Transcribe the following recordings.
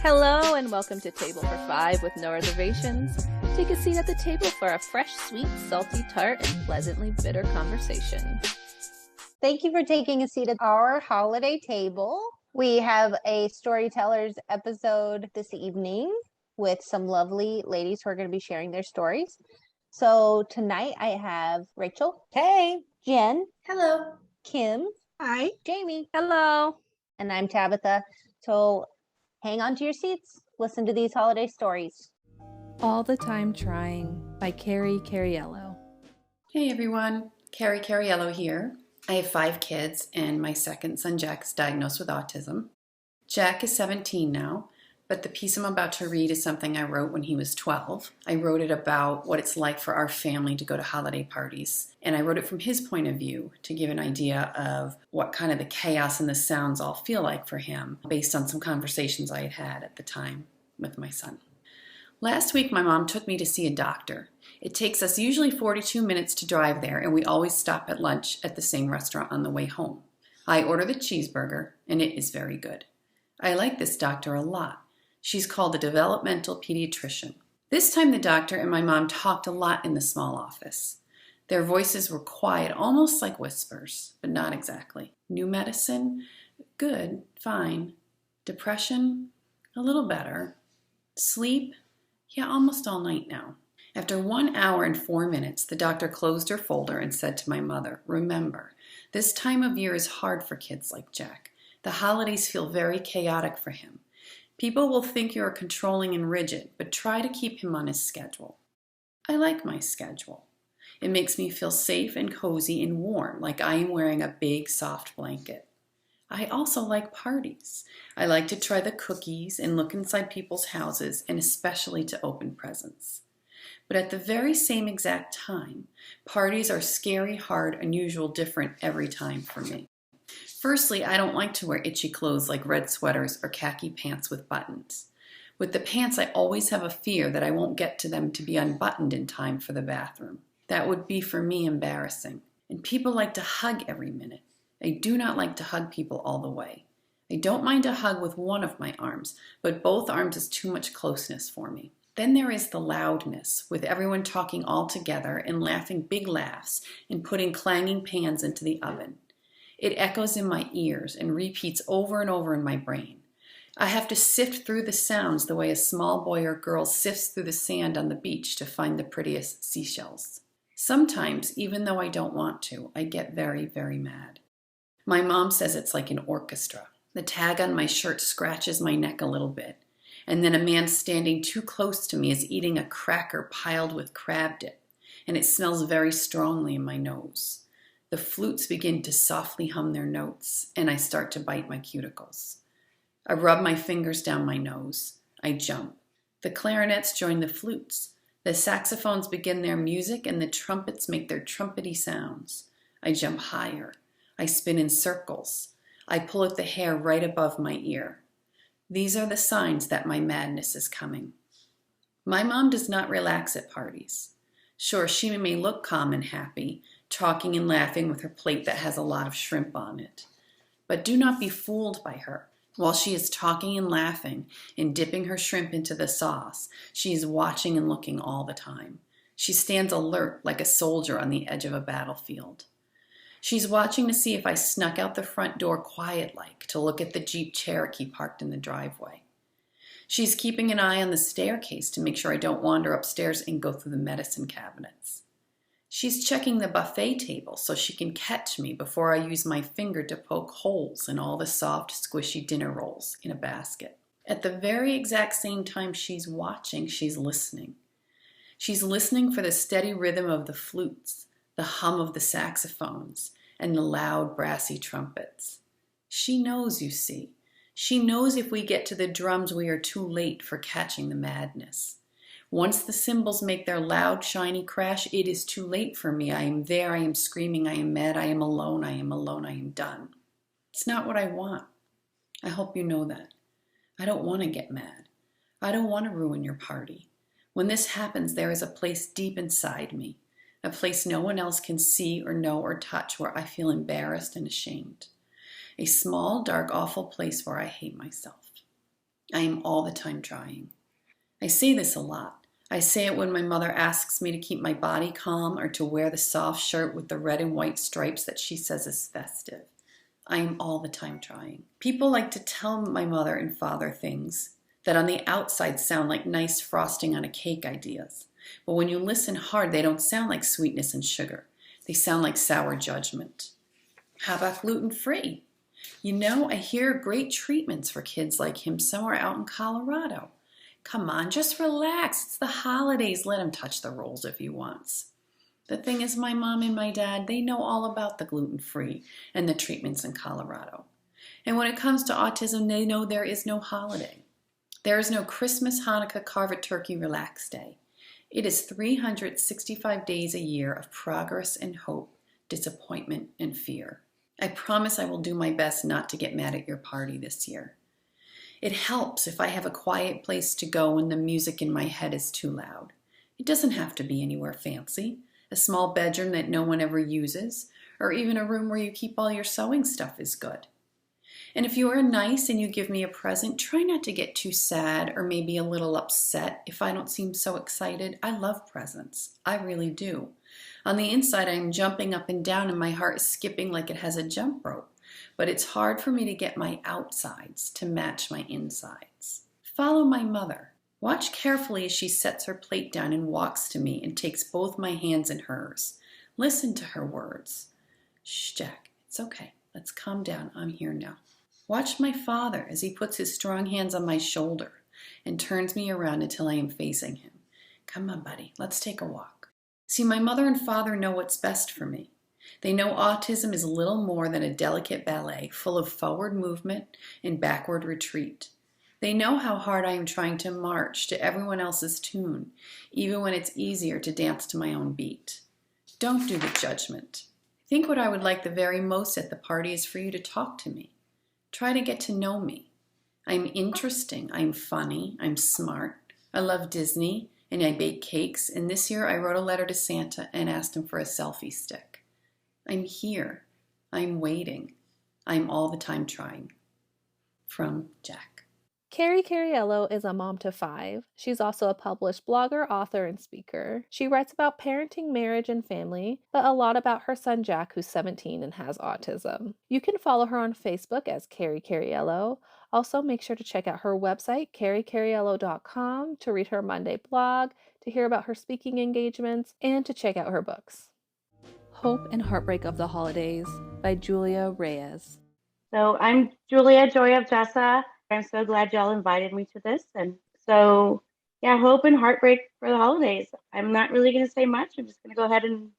Hello and welcome to Table for Five with no reservations. Take a seat at the table for a fresh, sweet, salty, tart, and pleasantly bitter conversation. Thank you for taking a seat at our holiday table. We have a Storytellers episode this evening with some lovely ladies who are going to be sharing their stories. So tonight I have Rachel. Hey. Jen. Hello. Kim. Hi. Jamie. Hello. And I'm Tabitha. So hang on to your seats. Listen to these holiday stories. All the Time Trying by Carrie Cariello. Hey everyone, Carrie Cariello here. I have 5 kids and my second son Jack is diagnosed with autism. Jack is 17 now, but the piece I'm about to read is something I wrote when he was 12. I wrote it about what it's like for our family to go to holiday parties, and I wrote it from his point of view to give an idea of what kind of the chaos and the sounds all feel like for him based on some conversations I had had at the time with my son. Last week, my mom took me to see a doctor. It takes us usually 42 minutes to drive there, and we always stop at lunch at the same restaurant on the way home. I order the cheeseburger, and it is very good. I like this doctor a lot. She's called a developmental pediatrician. This time, the doctor and my mom talked a lot in the small office. Their voices were quiet, almost like whispers, but not exactly. New medicine? Good, fine. Depression? A little better. Sleep? Yeah, almost all night now. After 1 hour and 4 minutes, the doctor closed her folder and said to my mother, "Remember, this time of year is hard for kids like Jack. The holidays feel very chaotic for him. People will think you are controlling and rigid, but try to keep him on his schedule." I like my schedule. It makes me feel safe and cozy and warm, like I am wearing a big, soft blanket. I also like parties. I like to try the cookies and look inside people's houses, and especially to open presents. But at the very same exact time, parties are scary, hard, unusual, different every time for me. Firstly, I don't like to wear itchy clothes like red sweaters or khaki pants with buttons. With the pants, I always have a fear that I won't get to them to be unbuttoned in time for the bathroom. That would be for me embarrassing. And people like to hug every minute. I do not like to hug people all the way. I don't mind a hug with one of my arms, but both arms is too much closeness for me. Then there is the loudness, with everyone talking all together and laughing big laughs and putting clanging pans into the oven. It echoes in my ears and repeats over and over in my brain. I have to sift through the sounds the way a small boy or girl sifts through the sand on the beach to find the prettiest seashells. Sometimes, even though I don't want to, I get very, very mad. My mom says it's like an orchestra. The tag on my shirt scratches my neck a little bit, and then a man standing too close to me is eating a cracker piled with crab dip, and it smells very strongly in my nose. The flutes begin to softly hum their notes, and I start to bite my cuticles. I rub my fingers down my nose. I jump. The clarinets join the flutes. The saxophones begin their music, and the trumpets make their trumpety sounds. I jump higher. I spin in circles. I pull at the hair right above my ear. These are the signs that my madness is coming. My mom does not relax at parties. Sure, she may look calm and happy, talking and laughing with her plate that has a lot of shrimp on it. But do not be fooled by her. While she is talking and laughing and dipping her shrimp into the sauce, she is watching and looking all the time. She stands alert like a soldier on the edge of a battlefield. She's watching to see if I snuck out the front door quiet-like to look at the Jeep Cherokee parked in the driveway. She's keeping an eye on the staircase to make sure I don't wander upstairs and go through the medicine cabinets. She's checking the buffet table so she can catch me before I use my finger to poke holes in all the soft, squishy dinner rolls in a basket. At the very exact same time she's watching, she's listening. She's listening for the steady rhythm of the flutes, the hum of the saxophones, and the loud, brassy trumpets. She knows, you see. She knows if we get to the drums, we are too late for catching the madness. Once the cymbals make their loud, shiny crash, it is too late for me. I am there, I am screaming, I am mad, I am alone, I am alone, I am done. It's not what I want. I hope you know that. I don't want to get mad. I don't want to ruin your party. When this happens, there is a place deep inside me, a place no one else can see or know or touch, where I feel embarrassed and ashamed. A small, dark, awful place where I hate myself. I am all the time trying. I say this a lot. I say it when my mother asks me to keep my body calm or to wear the soft shirt with the red and white stripes that she says is festive. I am all the time trying. People like to tell my mother and father things that on the outside sound like nice frosting on a cake ideas. But when you listen hard, they don't sound like sweetness and sugar. They sound like sour judgment. How about gluten-free? I hear great treatments for kids like him somewhere out in Colorado. Come on, just relax. It's the holidays. Let him touch the rolls if he wants. The thing is, my mom and my dad, they know all about the gluten-free and the treatments in Colorado. And when it comes to autism, they know there is no holiday. There is no Christmas, Hanukkah, carve a turkey, relax day. It is 365 days a year of progress and hope, disappointment and fear. I promise I will do my best not to get mad at your party this year. It helps if I have a quiet place to go when the music in my head is too loud. It doesn't have to be anywhere fancy. A small bedroom that no one ever uses, or even a room where you keep all your sewing stuff is good. And if you are nice and you give me a present, try not to get too sad or maybe a little upset if I don't seem so excited. I love presents. I really do. On the inside, I'm jumping up and down and my heart is skipping like it has a jump rope. But it's hard for me to get my outsides to match my insides. Follow my mother. Watch carefully as she sets her plate down and walks to me and takes both my hands in hers. Listen to her words. Shh, Jack, it's okay. Let's calm down. I'm here now. Watch my father as he puts his strong hands on my shoulder and turns me around until I am facing him. Come on, buddy, let's take a walk. See, my mother and father know what's best for me. They know autism is little more than a delicate ballet full of forward movement and backward retreat. They know how hard I am trying to march to everyone else's tune, even when it's easier to dance to my own beat. Don't do the judgment. I think what I would like the very most at the party is for you to talk to me. Try to get to know me. I'm interesting, I'm funny, I'm smart, I love Disney, and I bake cakes, and this year I wrote a letter to Santa and asked him for a selfie stick. I'm here. I'm waiting. I'm all the time trying. From Jack. Carrie Cariello is a mom to 5. She's also a published blogger, author, and speaker. She writes about parenting, marriage, and family, but a lot about her son Jack, who's 17 and has autism. You can follow her on Facebook as Carrie Cariello. Also, make sure to check out her website, carriecariello.com, to read her Monday blog, to hear about her speaking engagements, and to check out her books. Hope and Heartbreak of the Holidays by Julia Reyes. So I'm Julia, Joy of Jessa. I'm so glad y'all invited me to this. And so, yeah, hope and heartbreak for the holidays. I'm not really going to say much. I'm just going to go ahead and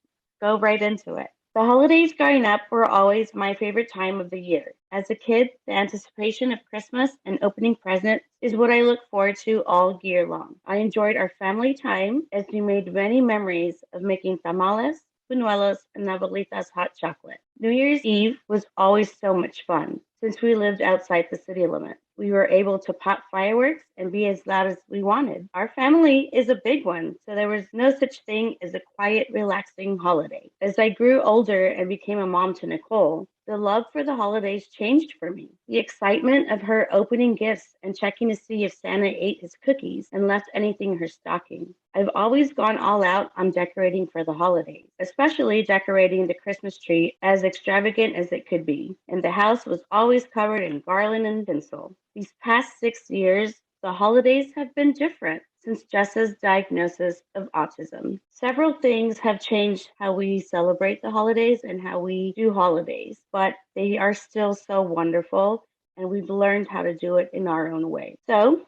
go right into it. The holidays growing up were always my favorite time of the year. As a kid, the anticipation of Christmas and opening presents is what I look forward to all year long. I enjoyed our family time as we made many memories of making tamales, buñuelos, and abuelita's hot chocolate. New Year's Eve was always so much fun. Since we lived outside the city limits, we were able to pop fireworks and be as loud as we wanted. Our family is a big one, so there was no such thing as a quiet, relaxing holiday. As I grew older and became a mom to Nicole, the love for the holidays changed for me. The excitement of her opening gifts and checking to see if Santa ate his cookies and left anything in her stocking. I've always gone all out on decorating for the holidays, especially decorating the Christmas tree as extravagant as it could be. And the house was always covered in garland and tinsel. These past 6 years, the holidays have been different since Jessa's diagnosis of autism. Several things have changed how we celebrate the holidays and how we do holidays, but they are still so wonderful, and we've learned how to do it in our own way. So,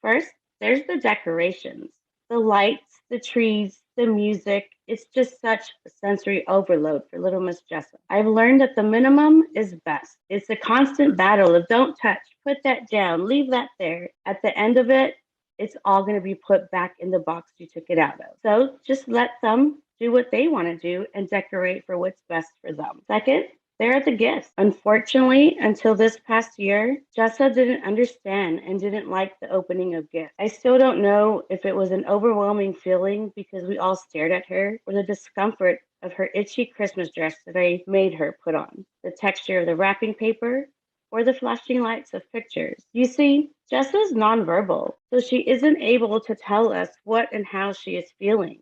first, there's the decorations, the lights, the trees, the music. It's just such a sensory overload for little Miss Jessa. I've learned that the minimum is best. It's a constant battle of don't touch, put that down, leave that there. At the end of it, it's all going to be put back in the box you took it out of. So just let them do what they want to do and decorate for what's best for them. Second, there are the gifts. Unfortunately, until this past year, Jessa didn't understand and didn't like the opening of gifts. I still don't know if it was an overwhelming feeling because we all stared at her, or the discomfort of her itchy Christmas dress that I made her put on. The texture of the wrapping paper, or the flashing lights of pictures. You see, Jessa's nonverbal, so she isn't able to tell us what and how she is feeling.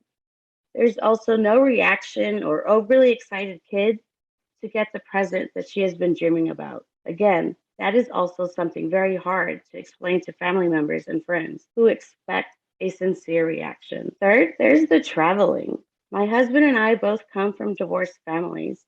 There's also no reaction or overly excited kid to get the present that she has been dreaming about. Again, that is also something very hard to explain to family members and friends who expect a sincere reaction. Third, there's the traveling. My husband and I both come from divorced families,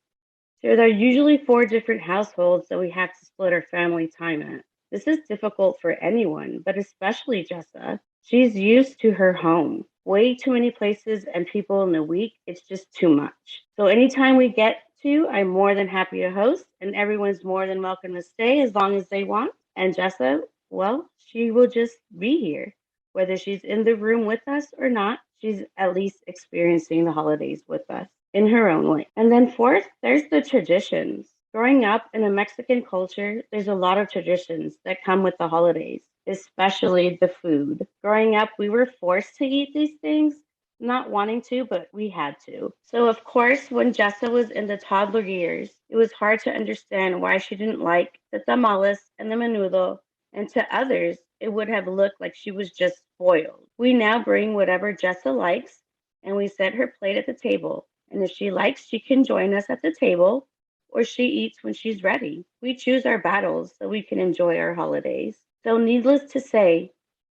so there are usually 4 different households that we have to split our family time at. This is difficult for anyone, but especially Jessa. She's used to her home. Way too many places and people in a week, it's just too much. So anytime we get to, I'm more than happy to host, and everyone's more than welcome to stay as long as they want. And Jessa, well, she will just be here. Whether she's in the room with us or not, she's at least experiencing the holidays with us in her own way. And then fourth, there's the traditions. Growing up in a Mexican culture, there's a lot of traditions that come with the holidays, especially the food. Growing up, we were forced to eat these things, not wanting to, but we had to. So, of course, when Jessa was in the toddler years, it was hard to understand why she didn't like the tamales and the menudo, and to others, it would have looked like she was just spoiled. We now bring whatever Jessa likes, and we set her plate at the table. And if she likes, she can join us at the table, or she eats when she's ready. We choose our battles so we can enjoy our holidays. So, needless to say,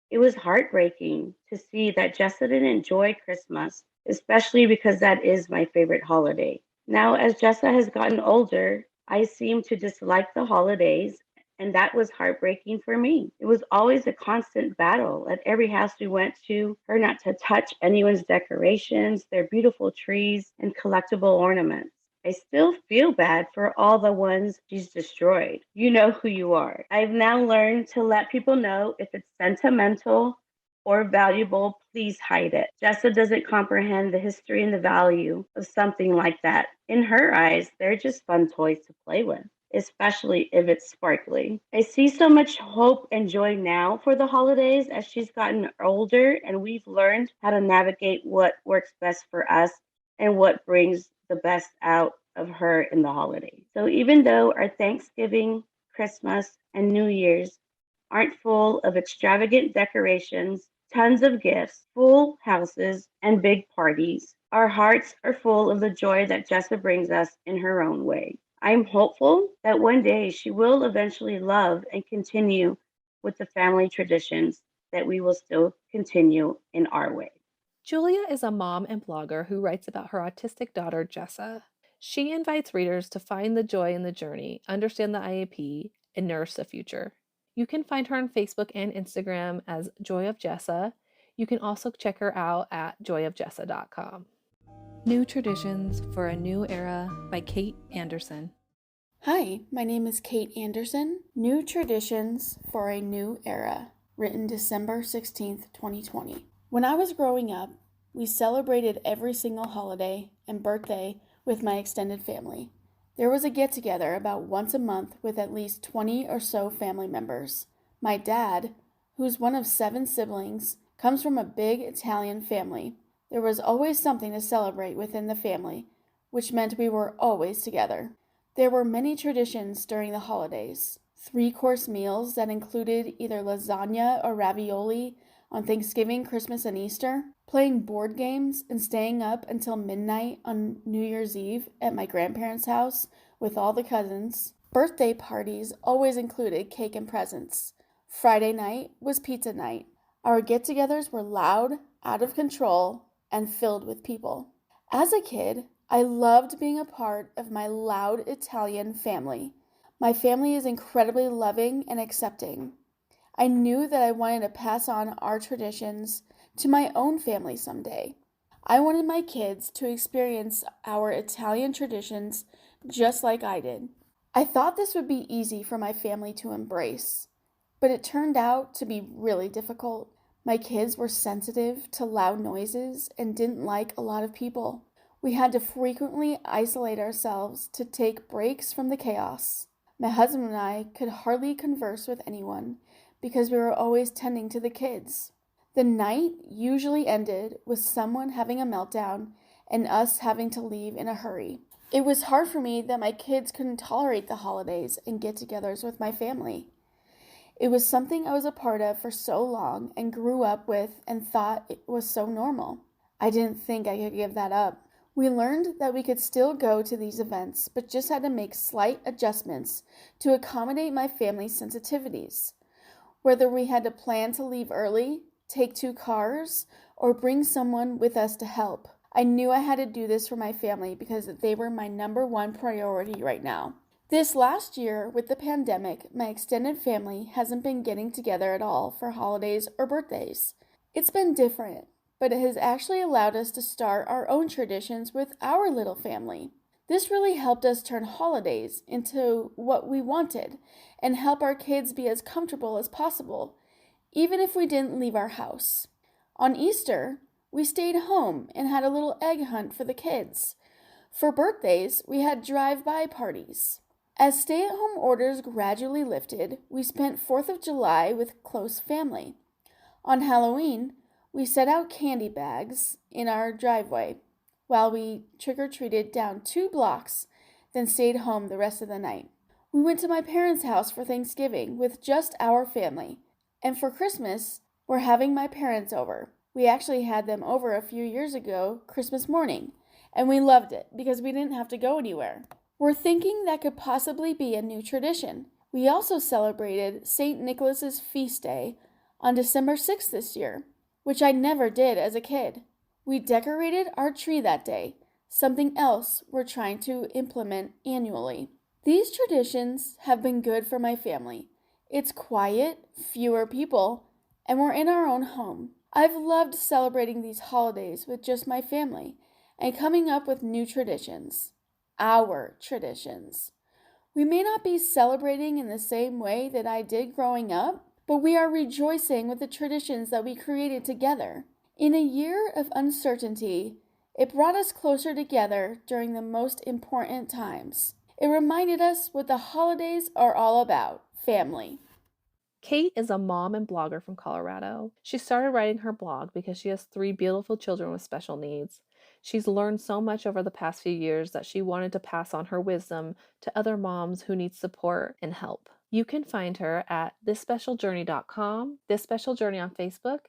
it was heartbreaking to see that Jessa didn't enjoy Christmas, especially because that is my favorite holiday. Now, as Jessa has gotten older, I seem to dislike the holidays, and that was heartbreaking for me. It was always a constant battle at every house we went to, her not to touch anyone's decorations, their beautiful trees, and collectible ornaments. I still feel bad for all the ones she's destroyed. You know who you are. I've now learned to let people know if it's sentimental or valuable, please hide it. Jessa doesn't comprehend the history and the value of something like that. In her eyes, they're just fun toys to play with, especially if it's sparkly. I see so much hope and joy now for the holidays as she's gotten older and we've learned how to navigate what works best for us and what brings the best out of her in the holidays. So even though our Thanksgiving, Christmas, and New Year's aren't full of extravagant decorations, tons of gifts, full houses, and big parties, our hearts are full of the joy that Jessa brings us in her own way. I'm hopeful that one day she will eventually love and continue with the family traditions that we will still continue in our way. Julia is a mom and blogger who writes about her autistic daughter, Jessa. She invites readers to find the joy in the journey, understand the IAP, and nourish the future. You can find her on Facebook and Instagram as Joy of Jessa. You can also check her out at joyofjessa.com. New Traditions for a New Era by Kate Anderson. Hi, my name is Kate Anderson. New Traditions for a New Era, written December 16th, 2020. When I was growing up, we celebrated every single holiday and birthday with my extended family. There was a get-together about once a month with at least 20 or so family members. My dad, who's one of 7 siblings, comes from a big Italian family. There was always something to celebrate within the family, which meant we were always together. There were many traditions during the holidays. 3-course meals that included either lasagna or ravioli on Thanksgiving, Christmas, and Easter, playing board games and staying up until midnight on New Year's Eve at my grandparents' house with all the cousins. Birthday parties always included cake and presents. Friday night was pizza night. Our get-togethers were loud, out of control, and filled with people. As a kid, I loved being a part of my loud Italian family. My family is incredibly loving and accepting. I knew that I wanted to pass on our traditions to my own family someday. I wanted my kids to experience our Italian traditions just like I did. I thought this would be easy for my family to embrace, but it turned out to be really difficult. My kids were sensitive to loud noises and didn't like a lot of people. We had to frequently isolate ourselves to take breaks from the chaos. My husband and I could hardly converse with anyone because we were always tending to the kids. The night usually ended with someone having a meltdown and us having to leave in a hurry. It was hard for me that my kids couldn't tolerate the holidays and get-togethers with my family. It was something I was a part of for so long and grew up with and thought it was so normal. I didn't think I could give that up. We learned that we could still go to these events, but just had to make slight adjustments to accommodate my family's sensitivities. Whether we had to plan to leave early, take 2 cars, or bring someone with us to help, I knew I had to do this for my family because they were my number one priority right now. This last year, with the pandemic, my extended family hasn't been getting together at all for holidays or birthdays. It's been different, but it has actually allowed us to start our own traditions with our little family. This really helped us turn holidays into what we wanted and help our kids be as comfortable as possible, even if we didn't leave our house. On Easter, we stayed home and had a little egg hunt for the kids. For birthdays, we had drive-by parties. As stay-at-home orders gradually lifted, we spent 4th of July with close family. On Halloween, we set out candy bags in our driveway while we trick-or-treated down 2 blocks, then stayed home the rest of the night. We went to my parents' house for Thanksgiving with just our family, and for Christmas, we're having my parents over. We actually had them over a few years ago, Christmas morning, and we loved it because we didn't have to go anywhere. We're thinking that could possibly be a new tradition. We also celebrated St. Nicholas's feast day on December 6th this year, which I never did as a kid. We decorated our tree that day, something else we're trying to implement annually. These traditions have been good for my family. It's quiet, fewer people, and we're in our own home. I've loved celebrating these holidays with just my family and coming up with new traditions. Our traditions. We may not be celebrating in the same way that I did growing up, but we are rejoicing with the traditions that we created together. In a year of uncertainty, it brought us closer together during the most important times. It reminded us what the holidays are all about: family. Kate is a mom and blogger from Colorado. She started writing her blog because she has 3 beautiful children with special needs. She's learned so much over the past few years that she wanted to pass on her wisdom to other moms who need support and help. You can find her at thisspecialjourney.com, This Special Journey on Facebook,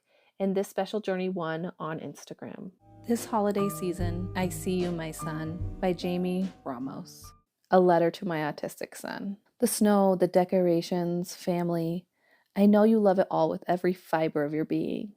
and This Special Journey 1 on Instagram. This holiday season, I See You, My Son by Jamie Ramos. A letter to my autistic son. The snow, the decorations, family. I know you love it all with every fiber of your being.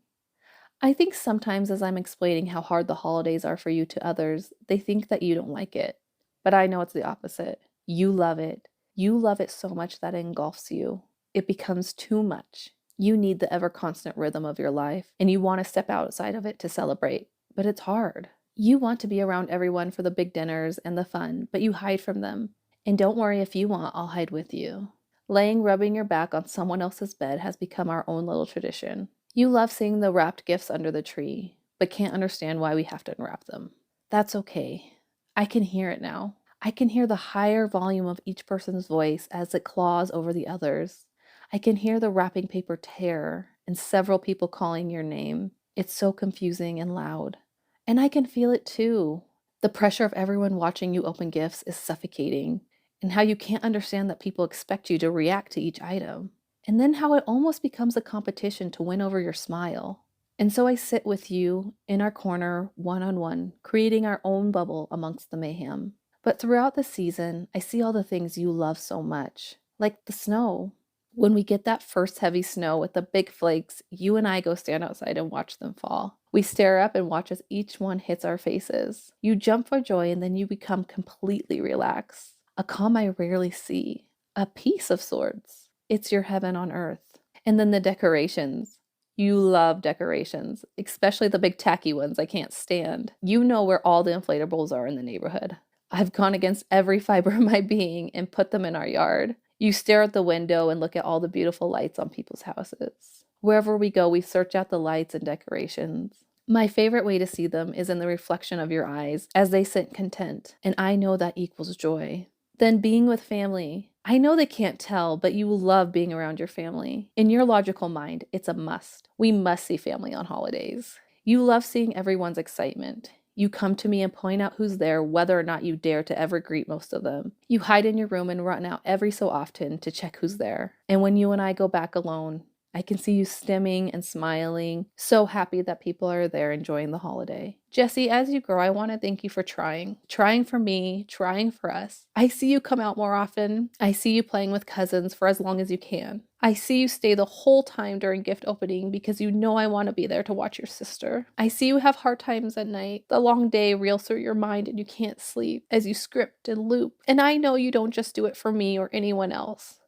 I think sometimes as I'm explaining how hard the holidays are for you to others, they think that you don't like it. But I know it's the opposite. You love it. You love it so much that it engulfs you. It becomes too much. You need the ever-constant rhythm of your life, and you want to step outside of it to celebrate. But it's hard. You want to be around everyone for the big dinners and the fun, but you hide from them. And don't worry, if you want, I'll hide with you. Rubbing your back on someone else's bed has become our own little tradition. You love seeing the wrapped gifts under the tree, but can't understand why we have to unwrap them. That's okay. I can hear it now. I can hear the higher volume of each person's voice as it claws over the others. I can hear the wrapping paper tear and several people calling your name. It's so confusing and loud. And I can feel it too. The pressure of everyone watching you open gifts is suffocating, and how you can't understand that people expect you to react to each item. And then how it almost becomes a competition to win over your smile. And so I sit with you in our corner, one-on-one, creating our own bubble amongst the mayhem. But throughout the season, I see all the things you love so much, like the snow. When we get that first heavy snow with the big flakes, you and I go stand outside and watch them fall. We stare up and watch as each one hits our faces. You jump for joy and then you become completely relaxed. A calm I rarely see. A peace of sorts. It's your heaven on earth. And then the decorations. You love decorations, especially the big tacky ones I can't stand. You know where all the inflatables are in the neighborhood. I've gone against every fiber of my being and put them in our yard. You stare at the window and look at all the beautiful lights on people's houses. Wherever we go, we search out the lights and decorations. My favorite way to see them is in the reflection of your eyes as they sit content, and I know that equals joy. Then being with family. I know they can't tell, but you love being around your family. In your logical mind, it's a must. We must see family on holidays. You love seeing everyone's excitement. You come to me and point out who's there, whether or not you dare to ever greet most of them. You hide in your room and run out every so often to check who's there. And when you and I go back alone, I can see you stimming and smiling, so happy that people are there enjoying the holiday. Jessie, as you grow, I want to thank you for trying for me, trying for us. I see you come out more often. I see you playing with cousins for as long as you can. I see you stay the whole time during gift opening because you know I want to be there to watch your sister. I see you have hard times at night. The long day reels through your mind and you can't sleep as you script and loop. And I know you don't just do it for me or anyone else.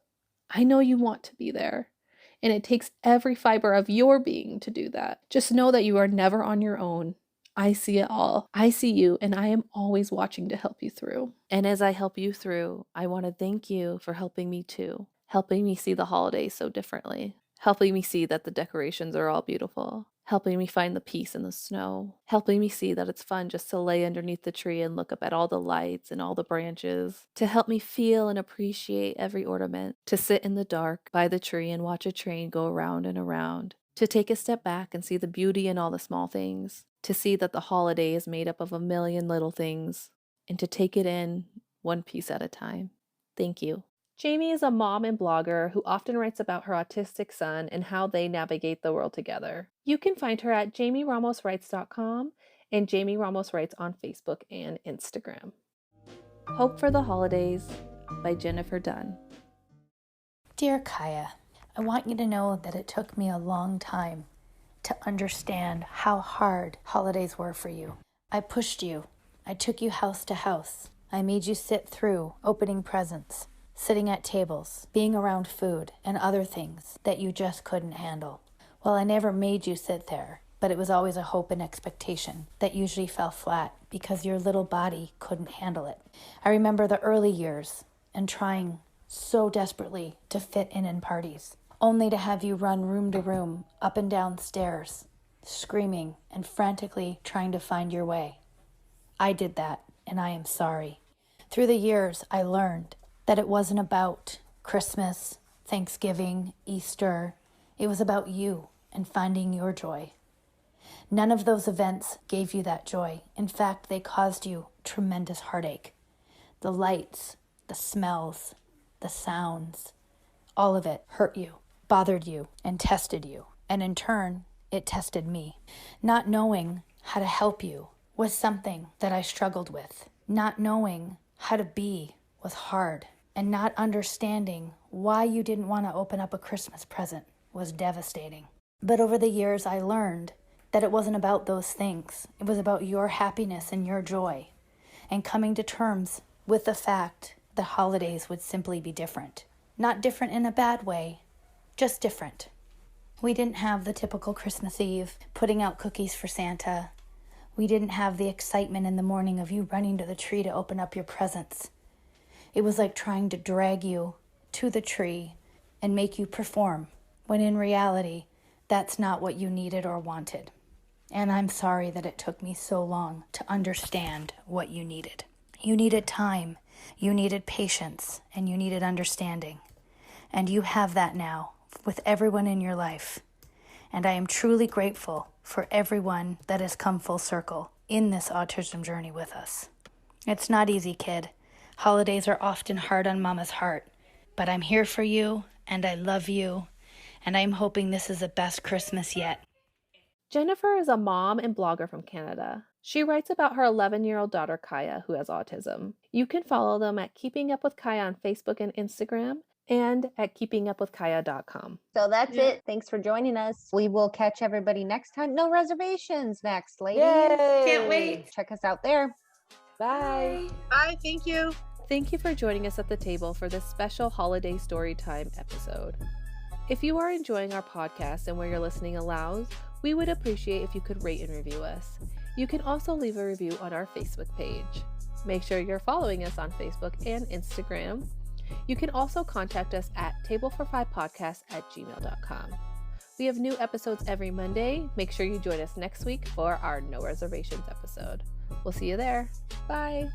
I know you want to be there. And it takes every fiber of your being to do that. Just know that you are never on your own. I see it all. I see you, and I am always watching to help you through. And as I help you through, I want to thank you for helping me too. Helping me see the holidays so differently. Helping me see that the decorations are all beautiful. Helping me find the peace in the snow. Helping me see that it's fun just to lay underneath the tree and look up at all the lights and all the branches. To help me feel and appreciate every ornament. To sit in the dark by the tree and watch a train go around and around. To take a step back and see the beauty in all the small things. To see that the holiday is made up of a million little things. And to take it in one piece at a time. Thank you. Jamie is a mom and blogger who often writes about her autistic son and how they navigate the world together. You can find her at jamieramoswrites.com and Jamie Ramos Writes on Facebook and Instagram. Hope for the Holidays by Jennifer Dunn. Dear Kaya, I want you to know that it took me a long time to understand how hard holidays were for you. I pushed you. I took you house to house. I made you sit through opening presents, sitting at tables, being around food, and other things that you just couldn't handle. Well, I never made you sit there, but it was always a hope and expectation that usually fell flat because your little body couldn't handle it. I remember the early years and trying so desperately to fit in parties, only to have you run room to room, up and down stairs, screaming and frantically trying to find your way. I did that, and I am sorry. Through the years, I learned that it wasn't about Christmas, Thanksgiving, Easter. It was about you and finding your joy. None of those events gave you that joy. In fact, they caused you tremendous heartache. The lights, the smells, the sounds, all of it hurt you, bothered you, and tested you. And in turn, it tested me. Not knowing how to help you was something that I struggled with. Not knowing how to be was hard. And not understanding why you didn't want to open up a Christmas present was devastating. But over the years, I learned that it wasn't about those things. It was about your happiness and your joy, and coming to terms with the fact that holidays would simply be different. Not different in a bad way, just different. We didn't have the typical Christmas Eve, putting out cookies for Santa. We didn't have the excitement in the morning of you running to the tree to open up your presents. It was like trying to drag you to the tree and make you perform, when in reality, that's not what you needed or wanted. And I'm sorry that it took me so long to understand what you needed. You needed time, you needed patience, and you needed understanding. And you have that now with everyone in your life. And I am truly grateful for everyone that has come full circle in this autism journey with us. It's not easy, kid. Holidays are often hard on Mama's heart, but I'm here for you, and I love you, and I'm hoping this is the best Christmas yet. Jennifer is a mom and blogger from Canada. She writes about her 11-year-old daughter, Kaya, who has autism. You can follow them at Keeping Up with Kaya on Facebook and Instagram, and at keepingupwithkaya.com. So that's it. Thanks for joining us. We will catch everybody next time. No reservations next, ladies. Yay! Can't wait. Check us out there. Bye. Bye. Thank you. Thank you for joining us at the table for this special holiday storytime episode. If you are enjoying our podcast and where you're listening allows, we would appreciate if you could rate and review us. You can also leave a review on our Facebook page. Make sure you're following us on Facebook and Instagram. You can also contact us at tablefor5podcast@gmail.com. We have new episodes every Monday. Make sure you join us next week for our No Reservations episode. We'll see you there. Bye.